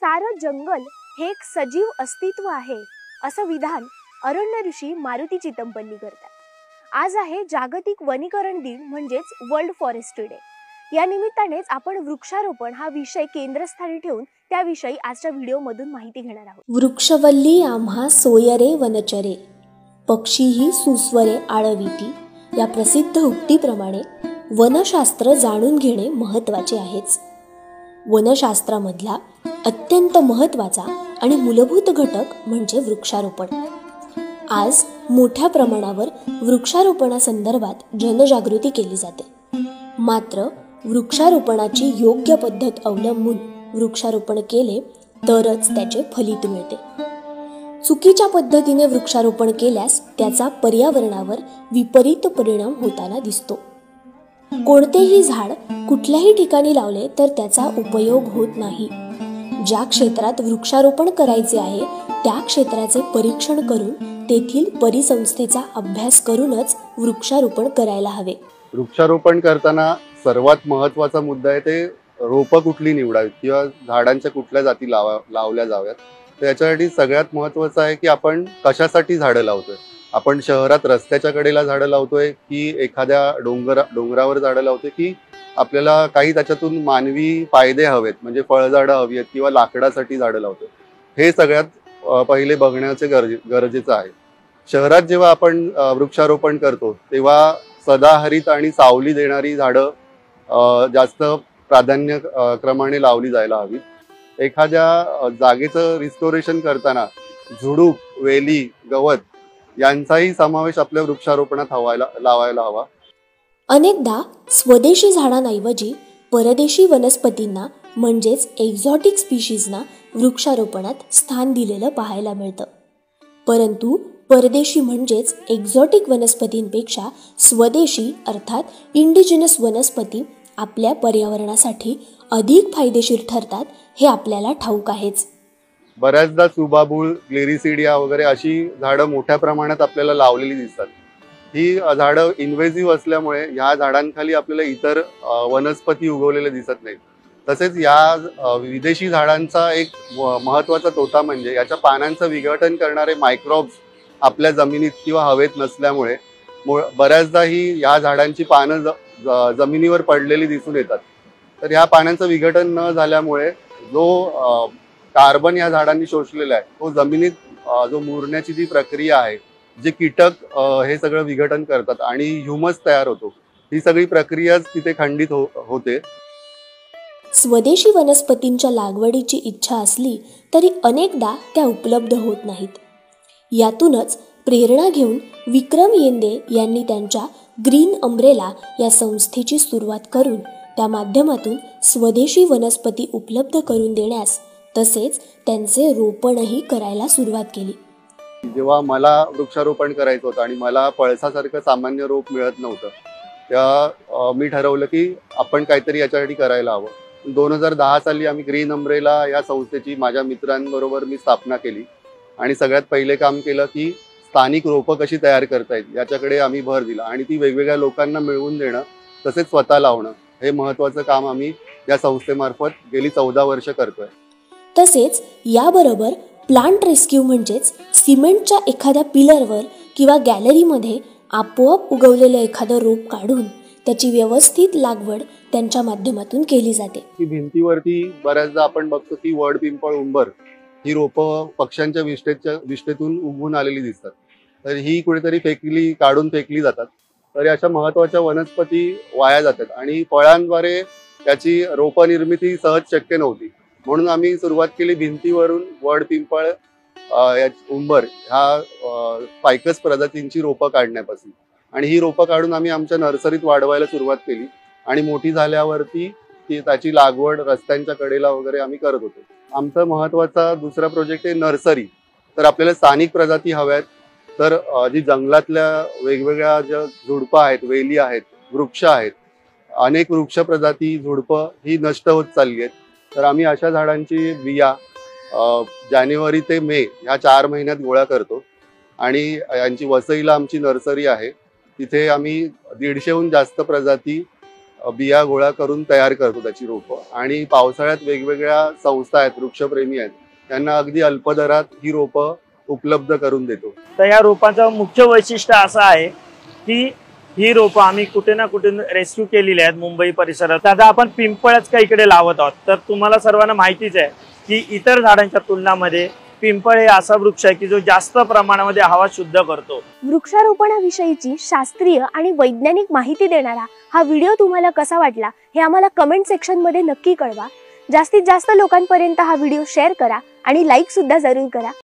सारं जंगल हे एक सजीव अस्तित्व आहे असं विधान अरण्य ऋषी मारुती चितमपल्ली करतात। आज आहे जागतिक वनीकरण दिन म्हणजेच वर्ल्ड फॉरेस्ट्री डे। या निमित्तानेच आपण वृक्षारोपण हा विषय केंद्रस्थानी ठेवून त्याविषयी आजच्या व्हिडिओमधून माहिती घेणार आहोत। वृक्षवल्ली आम्हा सोयरे वनचरे, पक्षीही सुस्वरे आळविती या प्रसिद्ध उक्तीप्रमाणे वनशास्त्र जाणून घेणे महत्त्वाचे आहेच। वनशास्त्रामधला अत्यंत महत्त्वाचा आणि मूलभूत घटक म्हणजे वृक्षारोपण। आज मोठ्या प्रमाणावर वृक्षारोपणासंदर्भात जनजागृती केली जाते, मात्र वृक्षारोपणाची योग्य पद्धत अवलंबून वृक्षारोपण केले तरच त्याचे फलित मिळते। चुकीच्या पद्धतीने वृक्षारोपण केल्यास त्याचा पर्यावरणावर विपरीत परिणाम होताना दिसतो। कोणतेही झाड कुठल्याही ठिकाणी लावले तर त्याचा उपयोग होत नाही। ज्या क्षेत्रात वृक्षारोपण करायचे आहे त्या क्षेत्राचे परीक्षण करून तेथील परिसंस्थेचा अभ्यास करूनच वृक्षारोपण करायला हवे। वृक्षारोपण करताना सर्वात महत्त्वाचा मुद्दा आहे ते रोपं कुठली निवडावीत किंवा झाडांच्या कुठल्या जाती लावल्या जाव्यात। तर याच्यासाठी सगळ्यात महत्त्वाचं आहे की आपण कशासाठी झाडं लावतोय। आपण शहरात रस्त्याच्या कडेला झाडं लावतोय की एखाद्या डोंगरावर झाडं लावतोय की आपल्याला काही त्याच्यातून मानवी फायदे हवेत, म्हणजे फळझाडं हवी आहेत किंवा लाकडासाठी झाडं लावतोय, हे सगळ्यात पहिले बघण्याचे गरजेचं आहे। शहरात जेव्हा आपण वृक्षारोपण करतो तेव्हा सदाहरित आणि सावली देणारी झाडं जास्त प्राधान्य क्रमाने लावली जायला हवीत। एखाद्या जागेचं रिस्टोरेशन करताना झुडूप, वेली, गवत यांचाही समावेश आपल्या वृक्षारोपणात लावायला हवा। अनेकदा स्वदेशी झाडांऐवजी परदेशी वनस्पतींना म्हणजेच एक्झॉटिक स्पीशीजना वृक्षारोपणात स्थान दिलेलं पाहायला मिळतं। परंतु परदेशी म्हणजेच एक्झॉटिक वनस्पतींपेक्षा स्वदेशी अर्थात इंडिजिनस वनस्पती आपल्या पर्यावरणासाठी अधिक फायदेशीर ठरतात हे आपल्याला ठाऊक आहेच। बऱ्याचदा सुबाबूळ, ग्लेरिसिडिया वगैरे अशी झाडं मोठ्या प्रमाणात आपल्याला लावलेली दिसतात। ही झाडं इन्व्हेसिव्ह असल्यामुळे ह्या झाडांखाली आपल्याला इतर वनस्पती उगवलेले दिसत नाहीत। तसेच या विदेशी झाडांचा एक महत्त्वाचा तोटा म्हणजे याच्या पानांचं विघटन करणारे मायक्रोब्स आपल्या जमिनीत किंवा हवेत नसल्यामुळे बऱ्याचदा ही या झाडांची पानं जमिनीवर पडलेली दिसून येतात। तर ह्या पानांचं विघटन न झाल्यामुळे जो कार्बन या झाडांनी शोषलेला आहे तो जमिनीत जो मुरण्याची जी प्रक्रिया आहे, जे कीटक हे सगळं विघटन करतात आणि ह्युमस तयार होतो, ही सगळी प्रक्रियाच तिथे खंडित होते। स्वदेशी वनस्पतींच्या लागवडीची इच्छा असली तरी अनेकदा त्या उपलब्ध होत नाहीत। यातूनच प्रेरणा घेऊन विक्रम येंदे यांनी त्यांच्या ग्रीन अम्ब्रेला या संस्थेची सुरुवात करून त्या माध्यमातून स्वदेशी वनस्पती उपलब्ध करून देण्यास तसेच त्यांचे रोपणही करायला सुरुवात केली। जेव्हा मला वृक्षारोपण करायचं होतं आणि मला पळसासारखं सामान्य रोप मिळत नव्हतं, तेव्हा मी ठरवलं की आपण काहीतरी याच्यासाठी करायला हवं। 2010 साली आम्ही ग्रीन अम्ब्रेला या संस्थेची माझ्या मित्रांबरोबर मी स्थापना केली आणि सगळ्यात पहिले काम केलं की स्थानिक रोपं कशी तयार करता येईल याच्याकडे आम्ही भर दिला आणि ती वेगवेगळ्या लोकांना मिळवून देणं तसेच स्वतः लावणं हे महत्त्वाचं काम आम्ही या संस्थेमार्फत गेली 14 वर्ष करतोय। तसेच याबरोबर प्लांट रेस्क्यू म्हणजेच सिमेंटच्या एखाद्या पिलरवर किंवा गॅलरीमध्ये आपोआप उगवलेलं एखादं रोप काढून त्याची व्यवस्थित लागवड त्यांच्या माध्यमातून केली जाते। की भिंतीवरती बऱ्याचदा आपण बघतो की वड, पिंपळ, उंबर ही रोपं पक्ष्यांच्या विष्ठेतून उगवून आलेली दिसतात, तर ही कुठेतरी काढून फेकली जातात। तर अशा महत्त्वाच्या वनस्पती वाया जातात आणि फळांद्वारे त्याची रोपं निर्मिती सहज शक्य नव्हती, म्हणून आम्ही सुरुवात केली भिंतीवरून वड, पिंपळ, उंबर ह्या फायकस प्रजातींची रोपं काढण्यापासून, आणि ही रोपं काढून आम्ही आमच्या नर्सरीत वाढवायला सुरुवात केली आणि मोठी झाल्यावरती त्याची लागवड रस्त्यांच्या कडेला वगैरे आम्ही करत होतो। आमचा महत्त्वाचा दुसरा प्रोजेक्ट आहे नर्सरी। तर आपल्याला स्थानिक प्रजाती हव्यात, तर जी जंगलातल्या वेगवेगळ्या ज्या झुडपं आहेत, वेली आहेत, वृक्ष आहेत, अनेक वृक्ष प्रजाती झुडपं ही नष्ट होत चालली आहेत। तर आम्ही अशा झाडांची बिया जानेवारी ते मे ह्या 4 महिन्यात गोळा करतो आणि यांची वसईला आमची नर्सरी आहे, तिथे आम्ही 150हून जास्त प्रजाती बिया गोळा करून तयार करतो त्याची रोपं, आणि पावसाळ्यात वेगवेगळ्या संस्था आहेत, वृक्षप्रेमी आहेत, त्यांना अगदी अल्प दरात ही रोपं उपलब्ध करून देतो. तर या रोपाचं मुख्य वैशिष्ट्य असं आहे की ही रोपं आम्ही कुठे ना कुठे रेस्क्यू केलेली आहेत मुंबई परिसरात. आता आपण पिंपळच का इकडे लावत आहोत, तर तुम्हाला सर्वांना माहितीच आहे की इतर झाडांच्या तुलनामध्ये पिंपळ हे असा वृक्ष आहे की जो जास्त प्रमाणामध्ये हवा शुद्ध करतो. वृक्षारोपणाविषयीची शास्त्रीय आणि वैज्ञानिक माहिती देणारा हा व्हिडिओ तुम्हाला कसा वाटला हे आम्हाला कमेंट सेक्शन मध्ये नक्की कळवा. जास्तीत जास्त लोकांपर्यंत हा व्हिडिओ शेअर करा आणि लाईक सुद्धा जरूर करा.